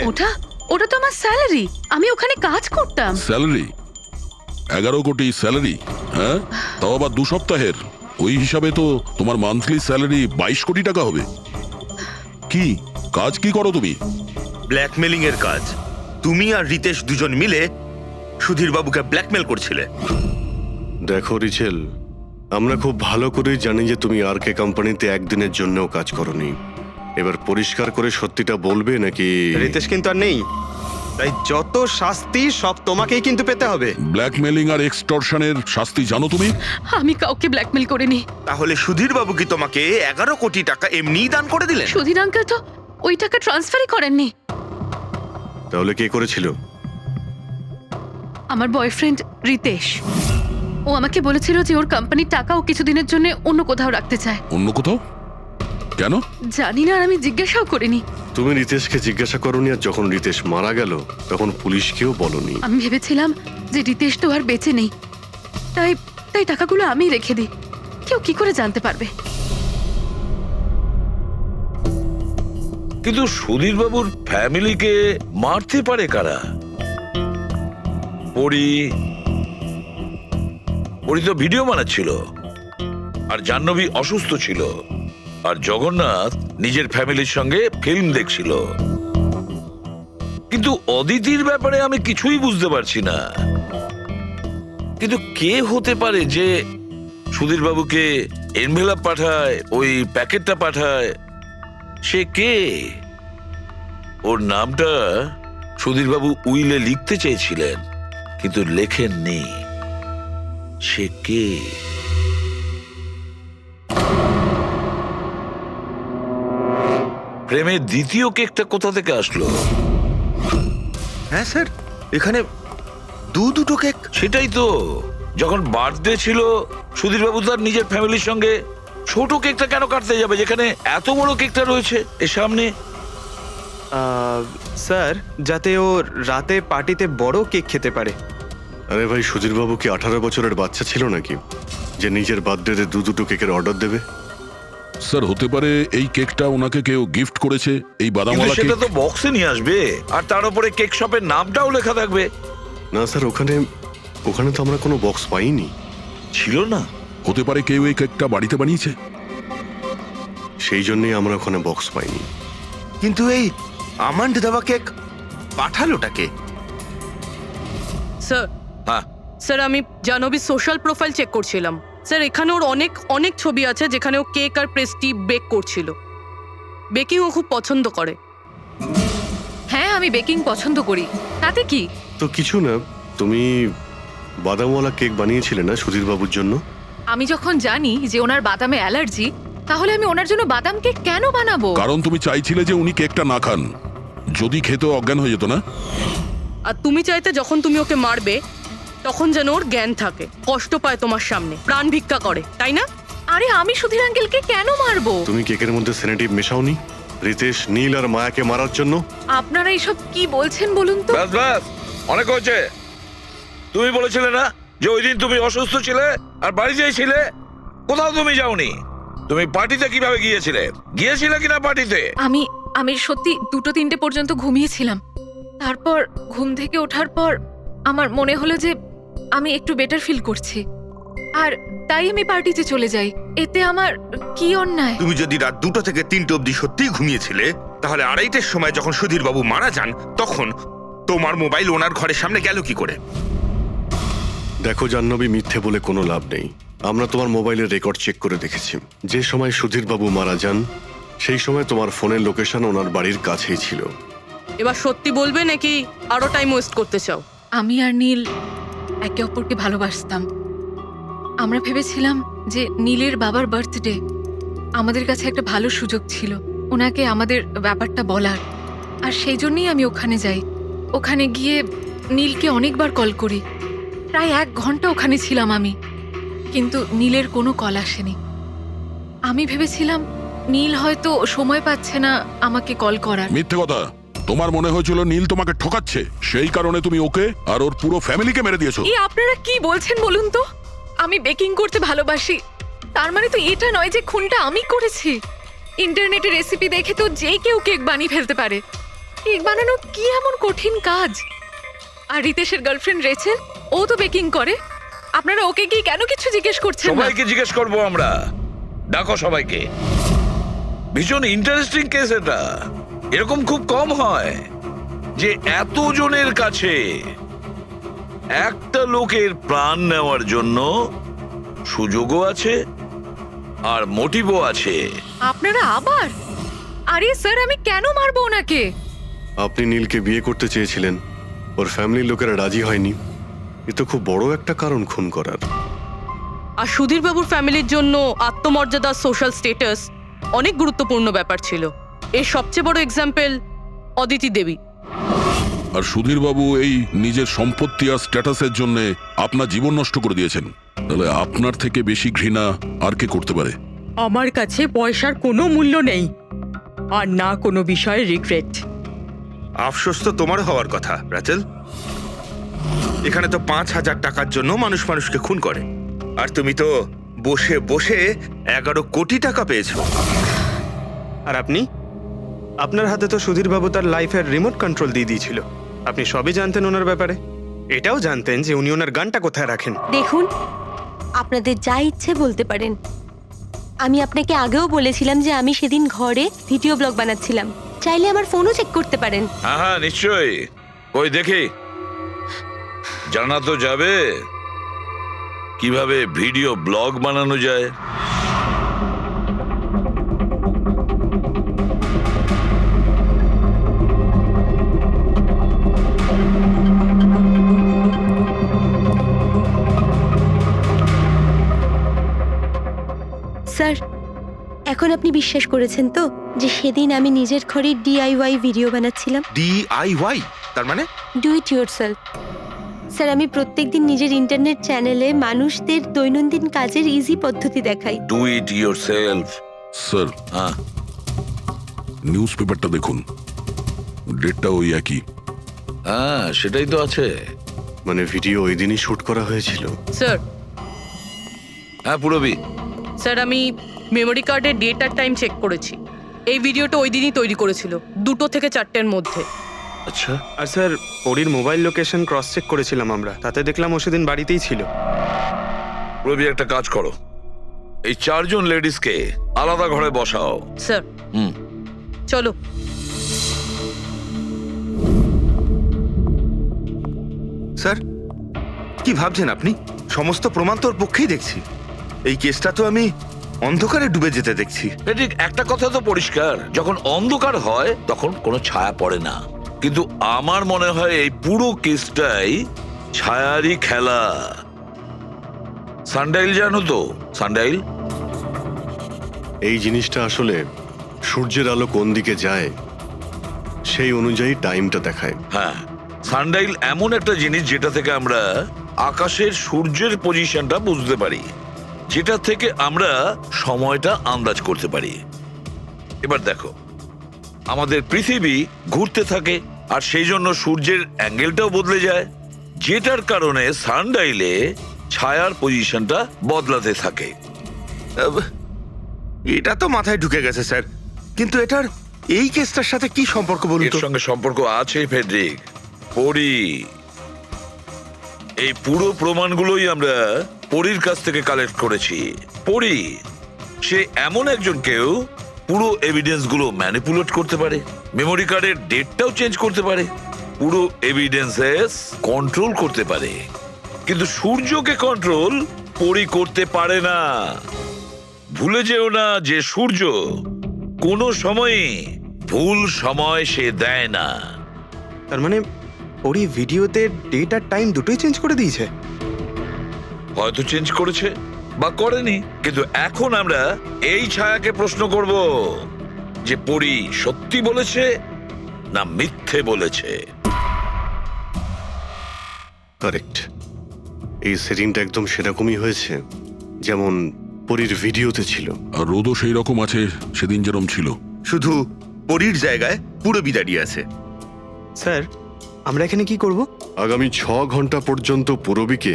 [SPEAKER 10] ওটা তো আমার স্যালারি, আমি ওখানে কাজ করতাম।
[SPEAKER 5] স্যালারি? 11 কোটি স্যালারি? হ্যাঁ, তাও আবার 2 সপ্তাহের। ওই হিসাবে তো তোমার মান্থলি স্যালারি 22 কোটি টাকা হবে। কি কাজ কি করো তুমি?
[SPEAKER 4] ব্ল্যাকমেলিং এর কাজ। তুমি আর রিতেশ দুজন মিলে সুধীর বাবুকে ব্ল্যাকমেল করছিলে।
[SPEAKER 6] দেখো রিচেল, আমরা খুব ভালো করেই জানি যে তুমি আরকে কোম্পানিতে একদিনের জন্যও কাজ করনি। এবার পরিষ্কার করে সত্যিটা বলবে নাকি?
[SPEAKER 8] রিতেশ কিন্তু আর নেই, তাই যত শাস্তি সব তোমাকেই কিন্তু পেতে হবে।
[SPEAKER 5] ব্ল্যাকমেলিং আর এক্সটর্শনের শাস্তি জানো তুমি?
[SPEAKER 10] আমি কাউকে ব্ল্যাকমেল করিনি।
[SPEAKER 4] তাহলে সুধীর বাবু কি তোমাকে 11 কোটি টাকা এমনিই দান করে দিলেন?
[SPEAKER 10] সুধীর আঙ্কেল তো ওই টাকা ট্রান্সফারই করেননি।
[SPEAKER 6] তাহলে কে করেছিল?
[SPEAKER 10] আমার বয়ফ্রেন্ড রিতেশ। ও আমাকে বলেছিল যে ওর কোম্পানির টাকা ও কিছুদিনের জন্য অন্য কোথাও রাখতে চায়।
[SPEAKER 5] অন্য কোথাও? কেন?
[SPEAKER 10] জানি না, আর আমি জিজ্ঞাসাও করিনি।
[SPEAKER 6] তুমি রিতেশকে জিজ্ঞাসা করনি, আর যখন রিতেশ মারা গেল তখন পুলিশকেও বলনি।
[SPEAKER 10] আমি ভেবেছিলাম যে রিতেশ তো আর বেঁচে নেই, তাই তাই টাকাগুলো আমি রেখে দিই। কেউ কি করে জানতে পারবে?
[SPEAKER 9] কিন্তু সুধীর বাবুর ফ্যামিলিকে মারতে পারে কারা? পরি তো ভিডিও বানাচ্ছিল, আর জাহ্নবী অসুস্থ ছিল, আর জগন্নাথ নিজের ফ্যামিলির সঙ্গে ফিল্ম দেখছিল। কিন্তু অদিতির ব্যাপারে আমি কিছুই বুঝতে পারছি না। কিন্তু কে হতে পারে যে সুধীর বাবুকে এনভেলপ পাঠায়, ওই প্যাকেটটা পাঠায়? সে কে? ওর নামটা সুধীর বাবু উইলে লিখতে চেয়েছিলেন, কিন্তু লেখেননি। সে কে? প্রেমের দ্বিতীয় কেকটা কোথা থেকে আসলো?
[SPEAKER 4] হ্যাঁ স্যার, এখানে দুটো কেক।
[SPEAKER 9] সেটাই তো, যখন বার্থডে ছিল সুধীর বাবু তার নিজের ফ্যামিলির সঙ্গে, ছোট কেকটা কেন কাটতে যাবে যেখানে এত বড় কেকটা রয়েছে এর সামনে?
[SPEAKER 8] স্যার, যাতে ও রাতে পার্টিতে বড় কেক খেতে পারে।
[SPEAKER 6] আরে ভাই, সুধীরবাবু কি 18 বছরের বাচ্চা ছিল নাকি যে নিজের বার্থডেতে দুটো কেকের অর্ডার দেবে?
[SPEAKER 5] স্যার, হতে পারে এই কেকটা ওনাকে কেউ গিফট করেছে, এই
[SPEAKER 9] কিন্তু
[SPEAKER 5] বাদামওয়ালা
[SPEAKER 9] সেটা
[SPEAKER 5] কেক।
[SPEAKER 9] তো বক্সে নিয়ে আসবে, আর তার উপরে কেক শপের নামটাও লেখা থাকবে।
[SPEAKER 6] না স্যার, ওখানে তো আমরা কোনো বক্স পাইনি।
[SPEAKER 9] ছিল না?
[SPEAKER 5] হতে পারে কেউ এই কেকটা বাড়িতে বানিয়েছে,
[SPEAKER 6] সেই জন্যই আমরা ওখানে বক্স পাইনি।
[SPEAKER 4] কিন্তু এই আমন্ড দেওয়া কেক পাঠালোটাকে?
[SPEAKER 3] স্যার,
[SPEAKER 9] হ্যাঁ,
[SPEAKER 3] স্যার আমি জাহ্নবীর সোশ্যাল প্রোফাইল চেক করছিলাম। স্যার, এখানে ওর অনেক অনেক ছবি আছে যেখানে ও কেক আর পেস্ট্রি বেক করছিল। বেকিং ও খুব পছন্দ করে।
[SPEAKER 10] আমি বেকিং পছন্দ করি, তাতে কি?
[SPEAKER 6] তো কিছু না, তুমি বাদামওয়ালা কেক বানিয়েছিলে না সুধীর বাবুর জন্য?
[SPEAKER 10] আমি যখন জানি যে ওনার বাদামে অ্যালার্জি, তাহলে আমি ওনার জন্য বাদাম কেক কেন বানাবো?
[SPEAKER 5] কারণ তুমি চাইছিলে যে উনি কেকটা না খান, যদি খেতে অজ্ঞান হয়ে যেত না।
[SPEAKER 3] আর তুমি চাইতে যখন তুমি ওকে মারবে তখন যেন ওর জ্ঞান থাকে, কষ্ট পায় তোমার সামনে, প্রাণ ভিক্ষা করে, তাই না?
[SPEAKER 10] আরে আমি সুধীর আঙ্কেলকে কেন মারবো?
[SPEAKER 6] তুমি কেকের মধ্যে সেনেটিভ মেশাওনি রিতেশ, নীল আর মায়াকে মারার জন্য?
[SPEAKER 10] আপনারা এইসব কি বলছেন বলুন তো?
[SPEAKER 9] ব্যাস ব্যাস, অনেক হয়েছে। তুমি বলেছিলে না যে ওই দিন তুমি অসুস্থ ছিলে আর বাড়িতেই ছিলে? কোথাও তুমি যাওনি। তুমি পার্টিতে কিভাবে গিয়েছিলে কিনা পার্টিতে?
[SPEAKER 10] আমি আমি সত্যি 2-3টে পর্যন্ত ঘুমিয়েছিলাম। তারপর ঘুম থেকে ওঠার পর আমার মনে হলো যে আমি একটু বেটার ফিল করছি, আর তাই আমি পার্টিতে চলে যাই। এতে আমার কি অন্যায়?
[SPEAKER 4] তুমি যদি রাত 2টা থেকে 3টে অবধি সত্যিই ঘুমিয়েছিলে, তাহলে 2:30টার সময় যখন সুধীর বাবু মারা যান, তখন তোমার মোবাইল ওনার ঘরের সামনে গেল কি করে?
[SPEAKER 6] দেখো জাহ্নবী, মিথ্যে বলে কোনো লাভ নেই। আমরা তোমার মোবাইলের রেকর্ড চেক করে দেখেছি। যে সময় সুধীর বাবু মারা যান সেই সময় তোমার ফোনের লোকেশন ওনার বাড়ির কাছেই ছিল।
[SPEAKER 3] এবার সত্যি বলবে নাকি আরো টাইম ওয়েস্ট করতে চাও?
[SPEAKER 10] আমি আর নীল একে অপরকে ভালোবাসতাম। আমরা ভেবেছিলাম যে নীলের বাবার বার্থডে আমাদের কাছে একটা ভালো সুযোগ ছিল ওনাকে আমাদের ব্যাপারটা বলার, আর সেই জন্যই আমি ওখানে যাই। ওখানে গিয়ে নীলকে অনেকবার কল করি, প্রায় 1 ঘন্টা ওখানে ছিলাম আমি, কিন্তু নীলের কোনো কল আসেনি। আমি ভেবেছিলাম নীল হয়তো সময় পাচ্ছে না আমাকে কল করার।
[SPEAKER 5] মিথ্যে কথা। তোমার মনে হয়েছিল নীল তোমাকে ঠকাচ্ছে, সেই কারণে তুমি ওকে আর ওর পুরো ফ্যামিলিকে মেরে দিয়েছো।
[SPEAKER 10] এই আপনারা কি বলছেন বলুন তো? আমি বেকিং করতে ভালোবাসি, তার মানে তো এটা নয় যে খুনটা আমি করেছি। ইন্টারনেটে রেসিপি দেখে তো যে কেউ কেক বানিয়ে ফেলতে পারে। কেক বানানো কি এমন কঠিন কাজ? আর রিতেশের গার্লফ্রেন্ড রেচেল, ও তো বেকিং করে। আপনারা ওকে কি কেন কিছু জিজ্ঞেস করছেন না?
[SPEAKER 9] সবাইকে জিজ্ঞেস করবো আমরা। ডাকো সবাইকে। ভীষণ ইন্টারেস্টিং কেস এটা। এরকম খুব কম হয় যে এতজনের কাছে একটা লোকের প্রাণ নেওয়ার জন্য সুযোগও আছে আর মোটিভও আছে।
[SPEAKER 10] আপনারা আবার? আরে স্যার, আমি কেন মারবো ওনাকে?
[SPEAKER 6] আপনি নীলকে বিয়ে করতে চেয়েছিলেন, ওর ফ্যামিলির লোকেরা রাজি হয়নি। এ তো খুব বড় একটা কারণ খুন করার।
[SPEAKER 3] আর সুধীর বাবুর ফ্যামিলির জন্য আত্মমর্যাদা, সোশ্যাল স্ট্যাটাস অনেক গুরুত্বপূর্ণ ব্যাপার ছিল। এর সবচেয়ে বড় এক্সাম্পল অদিতি দেবী।
[SPEAKER 5] আর সুধীর বাবু এই নিজের সম্পত্তি আর স্ট্যাটাসের জন্য আপনার জীবন নষ্ট করে দিয়েছেন। তাহলে আপনার থেকে বেশি ঘৃণা আর কে করতে পারে?
[SPEAKER 12] আমার কাছে পয়সার কোনো মূল্য নেই, আর না কোনো বিষয়ে রিগ্রেট।
[SPEAKER 4] আফসোস তো তোমার হওয়ার কথা রাচেল। এখানে তো 5,000 টাকার জন্য মানুষ মানুষকে খুন করে, আর তুমি তো বসে বসে 11 কোটি টাকা পেয়েছো।
[SPEAKER 8] আর আপনি? আপনার হাতে তো সুধীর বাবু তার লাইফের রিমোট কন্ট্রোল দিয়ে দিয়েছিল। আপনি সবই জানতেন ওনার ব্যাপারে। এটাও জানতেন যে উনি ওনার গানটা কোথায় রাখেন।
[SPEAKER 2] দেখুন, আপনাদের যা ইচ্ছে বলতে পারেন। আমি আপনাকে আগেও বলেছিলাম যে আমি সেদিন ঘরে ভিডিও ব্লগ বানাচ্ছিলাম। চাইলে আমার ফোনও চেক করতে পারেন।
[SPEAKER 9] হ্যাঁ হ্যাঁ, নিশ্চয়ই। ওই দেখি, জানা তো যাবে কিভাবে ভিডিও ব্লগ বানানো যায়।
[SPEAKER 2] স্যার, এখন আপনি বিশ্বাস করেছেন তো যে সেদিন আমি নিজের ঘরে DIY ভিডিও বানাচ্ছিলাম?
[SPEAKER 4] DIY তার মানে?
[SPEAKER 2] Do it yourself. স্যার, আমি প্রত্যেকদিন নিজের ইন্টারনেট চ্যানেলে মানুষদের দৈনন্দিন কাজের ইজি পদ্ধতি দেখাই।
[SPEAKER 9] Do it yourself.
[SPEAKER 5] স্যার,
[SPEAKER 9] হ্যাঁ,
[SPEAKER 5] নিউজ পেপারটা দেখুন, ডেটটা ওই একই।
[SPEAKER 9] হ্যাঁ সেটাই তো আছে।
[SPEAKER 6] মানে ভিডিও ওই দিনই শুট করা হয়েছিল?
[SPEAKER 3] স্যার,
[SPEAKER 9] হ্যাঁ পুরবি।
[SPEAKER 3] স্যার আমি মেমোরি কার্ডের ডেট আর টাইম চেক করেছি। এই ভিডিওটা ওই দিনই তৈরি করেছিল, 2টো থেকে 4টের মধ্যে।
[SPEAKER 9] আচ্ছা,
[SPEAKER 8] আর স্যার, পরীর মোবাইল লোকেশন ক্রস চেক করেছিলাম আমরা, তাতে দেখলাম ও সেদিন বাড়িতেই ছিল।
[SPEAKER 9] পুরবি একটা কাজ করো, এই 4 জন লেডিসকে আলাদা ঘরে বসাও।
[SPEAKER 3] স্যার,
[SPEAKER 9] হুম,
[SPEAKER 3] চলো।
[SPEAKER 4] স্যার, কি ভাবছেন আপনি? সমস্ত প্রমাণ তোর পক্ষেই দেখছি। এই কেসটা তো আমি অন্ধকারে ডুবে যেতে দেখছি।
[SPEAKER 9] ঠিক একটা কথা তো পরিষ্কার, যখন অন্ধকার হয় তখন কোনো ছায়া পড়ে না। কিন্তু আমার মনে হয় এই পুরো কেসটাই ছায়ারই খেলা। সানডাইল জানো তো? সানডাইল
[SPEAKER 6] এই জিনিসটা আসলে সূর্যের আলো কোন দিকে যায় সেই অনুযায়ী টাইমটা দেখায়।
[SPEAKER 9] হ্যাঁ, সানডাইল এমন একটা জিনিস যেটা থেকে আমরা আকাশের সূর্যের পজিশনটা বুঝতে পারি, যেটা থেকে আমরা সময়টা আন্দাজ করতে পারি। এবার দেখো, আমাদের পৃথিবী ঘুরতে থাকে আর সেই জন্য সূর্যের অ্যাঙ্গেলটাও বদলে যায়, যেটার কারণে সানডাইলে ছায়ার পজিশনটা বদলাতে থাকে।
[SPEAKER 4] এটা তো মাথায় ঢুকে গেছে স্যার, কিন্তু এটার এই কেসটার সাথে কি সম্পর্ক বলুন
[SPEAKER 9] এর
[SPEAKER 4] তো?
[SPEAKER 9] সঙ্গে সম্পর্ক আছে ফেডরিক। পরি, এই পুরো প্রমাণগুলোই আমরা পরীর কাছ থেকে কালেক্ট করেছি। পরি সে এমন একজন কেউ পুরো এভিডেন্স গুলো ম্যানিপুলেট করতে পারে, মেমোরি কার্ডের ডেটটাও চেঞ্জ করতে পারে, পুরো এভিডেন্সেস কন্ট্রোল করতে পারে। কিন্তু সূর্যকে কন্ট্রোল পরি করতে পারে না। ভুলে যেও না যে সূর্য কোনো সময়ই ভুল সময় সে দেয় না।
[SPEAKER 8] তার মানে ওরই ভিডিওতে ডেট আর টাইম দুটোই চেঞ্জ করে দিয়েছে।
[SPEAKER 9] হয়তো চেঞ্জ করেছে বা করেনি, কিন্তু এখন আমরা এই ছায়াকে প্রশ্ন করব যে পরি সত্যি বলেছে না মিথ্যে বলেছে।
[SPEAKER 6] কারেক্ট, এই সেটিংটা একদম সেরকমই হয়েছে যেমন পরীর ভিডিওতে ছিল।
[SPEAKER 5] আর রোদও সেই রকম আছে সেদিন যেরকম ছিল।
[SPEAKER 4] শুধু পরীর জায়গায় পুরবি দাঁড়িয়ে আছে।
[SPEAKER 8] স্যার, আমরা এখানে কি করব?
[SPEAKER 6] আগামী 6 ঘন্টা পর্যন্ত পূরবীকে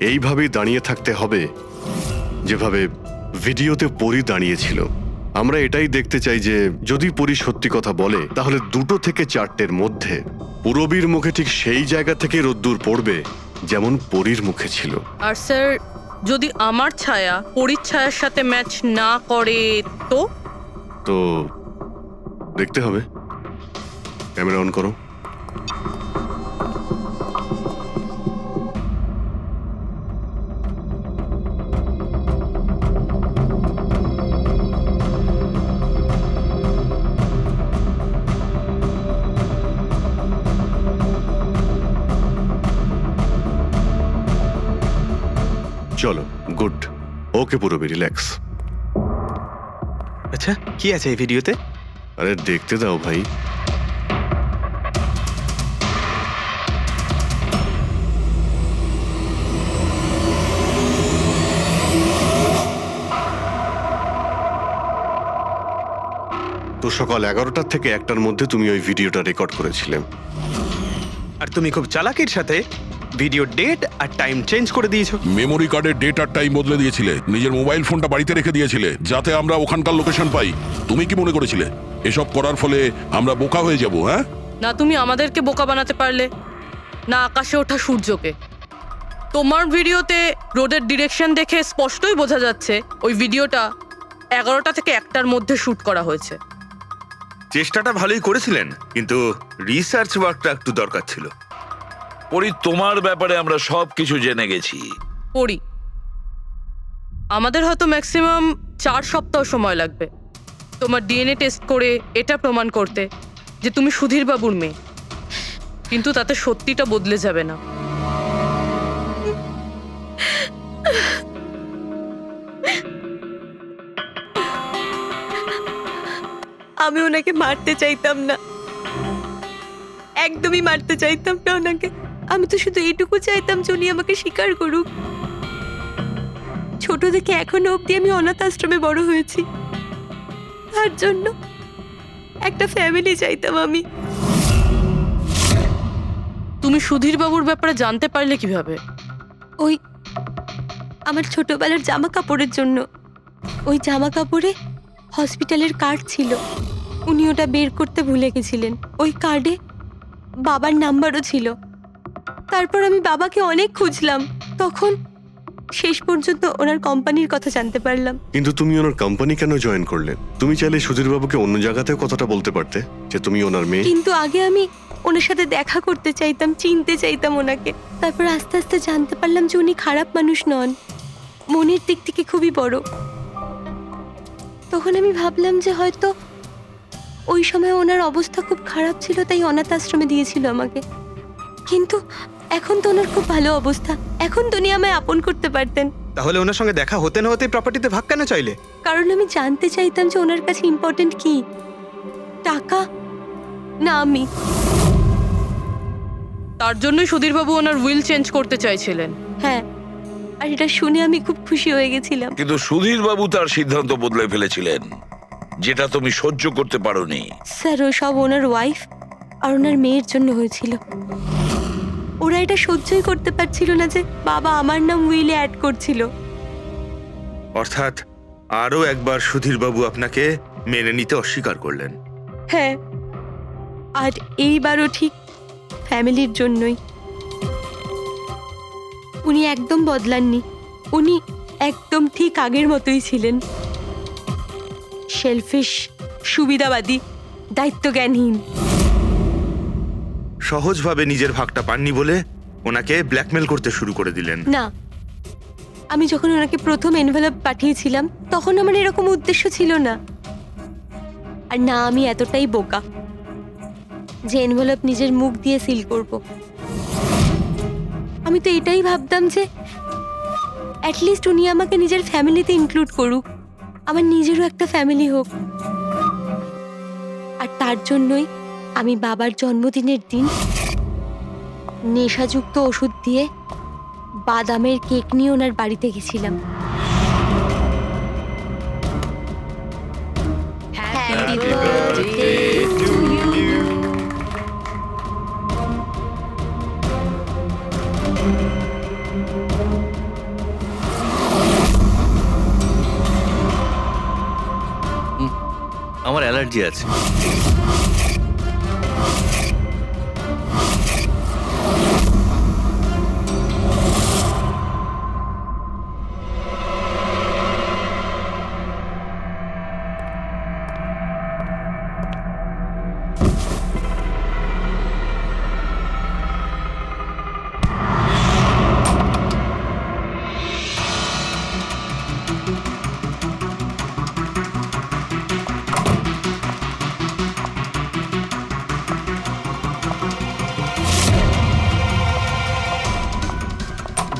[SPEAKER 6] এইভাবেই দাঁড়িয়ে থাকতে হবে যেভাবে ভিডিওতে পরী দাঁড়িয়েছিল। আমরা এটাই দেখতে চাই যে যদি পরী সত্যি কথা বলে তাহলে 2 থেকে 4টের মধ্যে পূরবীর মুখে ঠিক সেই জায়গা থেকে রোদ্দুর পড়বে যেমন পরীর মুখে ছিল।
[SPEAKER 3] আর স্যার, যদি আমার ছায়া পরীর ছায়ার সাথে ম্যাচ না করে তো?
[SPEAKER 6] তো দেখতে হবে। ক্যামেরা অন করো। চলো, গুড। ওকে পূরবী, রিল্যাক্স।
[SPEAKER 8] আচ্ছা, কি আছে এই ভিডিওতে?
[SPEAKER 6] আরে দেখতে দাও ভাই। তো সকাল 11টা থেকে 1টার মধ্যে তুমি ওই ভিডিওটা রেকর্ড করেছিলে।
[SPEAKER 8] আর তুমি খুব চালাকির সাথে ভিডিও ডেট আর টাইম চেঞ্জ করে দিয়েছো।
[SPEAKER 5] মেমোরি কার্ডের ডেট আর টাইম বদলে দিয়েছিলে, নিজের মোবাইল ফোনটা বাড়িতে রেখে দিয়েছিলে যাতে আমরা ওখানকার লোকেশন পাই। তুমি কি মনে করেছিলে এসব করার ফলে আমরা বোকা হয়ে যাব? হ্যাঁ,
[SPEAKER 3] না তুমি আমাদেরকে বোকা বানাতে পারলে, না আকাশে ওঠা সূর্যকে। তোমার ভিডিওতে রোডের ডিরেকশন দেখে স্পষ্টই বোঝা যাচ্ছে ওই ভিডিওটা 11টা থেকে 1টার মধ্যে শুট করা হয়েছে।
[SPEAKER 4] চেষ্টাটা ভালোই করেছিলেন, কিন্তু রিসার্চ ওয়ার্কটা একটু দরকার ছিল।
[SPEAKER 9] পরি, তোমার ব্যাপারে আমরা সব কিছু জেনে গেছি।
[SPEAKER 3] পড়ি, আমাদের হয়তো ম্যাক্সিমাম 4 সপ্তাহ সময় লাগবে তোমার ডিএনএ টেস্ট করে এটা প্রমাণ করতে যে তুমি সুধীর বাবুর মেয়ে, কিন্তু তাতে সত্যিটা বদলে যাবে না।
[SPEAKER 2] আমি ওনাকে মারতে চাইতাম না, একদমই মারতে চাইতাম না ওনাকে। আমি তো শুধু এইটুকু চাইতাম যে উনি আমাকে স্বীকার করুক। ছোট থেকে এখনো অবধি আমি অনাথ আশ্রমে বড় হয়েছি, তার জন্য একটা ফ্যামিলি চাইতাম আমি।
[SPEAKER 3] তুমি সুধীর বাবুর ব্যাপারে জানতে পারলে কিভাবে?
[SPEAKER 2] ওই আমার ছোটবেলার জামা কাপড়ের জন্য। ওই জামা কাপড়ে হসপিটালের কার্ড ছিল, উনি ওটা বের করতে ভুলে গেছিলেন। ওই কার্ডে বাবার নাম্বারও ছিল। তারপর আমি বাবাকে অনেক খুঁজলাম, তখন শেষ পর্যন্ত ওনার কোম্পানির কথা জানতে পারলাম।
[SPEAKER 6] কিন্তু তুমি ওনার কোম্পানি কেন জয়েন করলে? তুমি চাইলে সুধীরবাবুকে অন্য জায়গাতেও কথাটা বলতে পারতে যে তুমি ওনার মেয়ে।
[SPEAKER 2] কিন্তু আগে আমি ওনার সাথে দেখা করতে চাইতাম, চিনতে চাইতাম ওনাকে। তারপর আস্তে আস্তে জানতে পারলাম যে উনি খারাপ মানুষ নন, মনের দিক থেকে খুবই বড়। তখন আমি ভাবলাম যে হয়তো ওই সময় ওনার অবস্থা খুব খারাপ ছিল, তাই অনাথ আশ্রমে দিয়েছিল আমাকে। কিন্তু এখন তো ওনার খুব ভালো অবস্থা, এখন তো উনি আমায় আপন করতে পারতেন।
[SPEAKER 8] তাহলে ওনার সঙ্গে দেখা হতে না হতে প্রপার্টিতে ভাগ কেন চাইলে?
[SPEAKER 2] কারণ আমি জানতে চাইতাম যে ওনার কাছে ইম্পর্টেন্ট কি, টাকা না আমি।
[SPEAKER 3] তার জন্যই সুধীরবাবু ওনার উইল চেঞ্জ করতে চাইছিলেন।
[SPEAKER 2] হ্যাঁ, আর এটা শুনে আমি খুব খুশি হয়ে গেছিলাম।
[SPEAKER 9] কিন্তু সুধীর বাবু তার সিদ্ধান্ত বদলে ফেলেছিলেন, যেটা তুমি সহ্য করতে পারোনি।
[SPEAKER 2] স্যার, ও সব ওনার ওয়াইফ আর ওনার মেয়ের জন্য হয়েছিল। ওরা এটা সহ্যই করতে পারছিল না যে বাবা আমার নাম উইলে অ্যাড করছিল।
[SPEAKER 4] অর্থাৎ আরও একবার সুধীর বাবু আপনাকে মেনে নিতে অস্বীকার করলেন।
[SPEAKER 2] হ্যাঁ, আর এইবারও ঠিক ফ্যামিলির জন্যই। উনি একদম বদলাননি, উনি একদম ঠিক আগের মতোই ছিলেন। সেলফিশ, সুবিধাবাদী, দায়িত্বজ্ঞানহীন।
[SPEAKER 4] সহজভাবে নিজের ভাগটা পাননি বলে ওনাকে ব্ল্যাকমেল করতে শুরু করে দিলেন।
[SPEAKER 2] না, আমি যখন ওনাকে প্রথম এনভেলপ পাঠিয়েছিলাম তখন আমার এরকম উদ্দেশ্য ছিল না। আর না আমি এতটাই বোকা যে এনভেলপ নিজের মুখ দিয়ে সিল করব। আমি তো এটাই ভাবতাম যে অ্যাটলিস্ট উনি আমাকে নিজের ফ্যামিলিতে ইনক্লুড করুক, আমার নিজেরও একটা ফ্যামিলি হোক। আর তার জন্যই আমি বাবার জন্মদিনের দিন নেশাযুক্ত ওষুধ দিয়ে বাদামের কেক নিয়ে ওনার বাড়িতে গেছিলাম। Happy birthday to you.
[SPEAKER 11] আমার অ্যালার্জি আছে।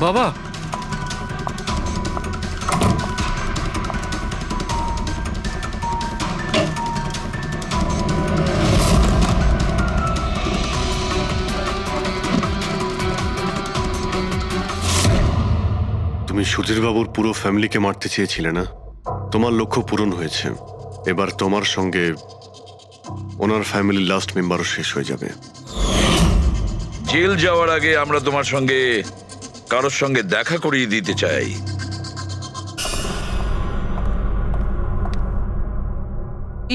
[SPEAKER 7] বাবা,
[SPEAKER 6] তুমি সুধীরবাবুর পুরো ফ্যামিলিকে মারতে চেয়েছিলে না? তোমার লক্ষ্য পূরণ হয়েছে। এবার তোমার সঙ্গে ওনার ফ্যামিলির লাস্ট মেম্বারও শেষ হয়ে যাবে।
[SPEAKER 9] জেল যাওয়ার আগে আমরা তোমার সঙ্গে কারোর সঙ্গে দেখা করিয়ে দিতে চাই।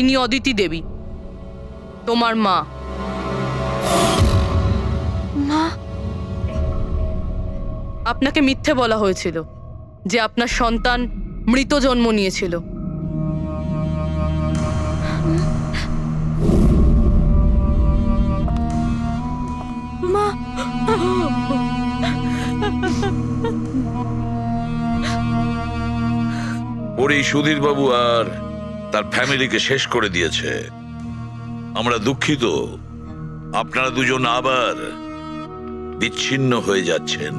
[SPEAKER 3] ইনি অদিতি দেবী, তোমার মা।
[SPEAKER 2] মা,
[SPEAKER 3] আপনাকে মিথ্যে বলা হয়েছিল যে আপনার সন্তান মৃত জন্ম নিয়েছিল।
[SPEAKER 2] মা,
[SPEAKER 9] ওর এই সুধীর বাবু আর তার ফ্যামিলিকে শেষ করে দিয়েছে। আমরা দুঃখিত, আপনারা দুজন আবার বিচ্ছিন্ন হয়ে যাচ্ছেন।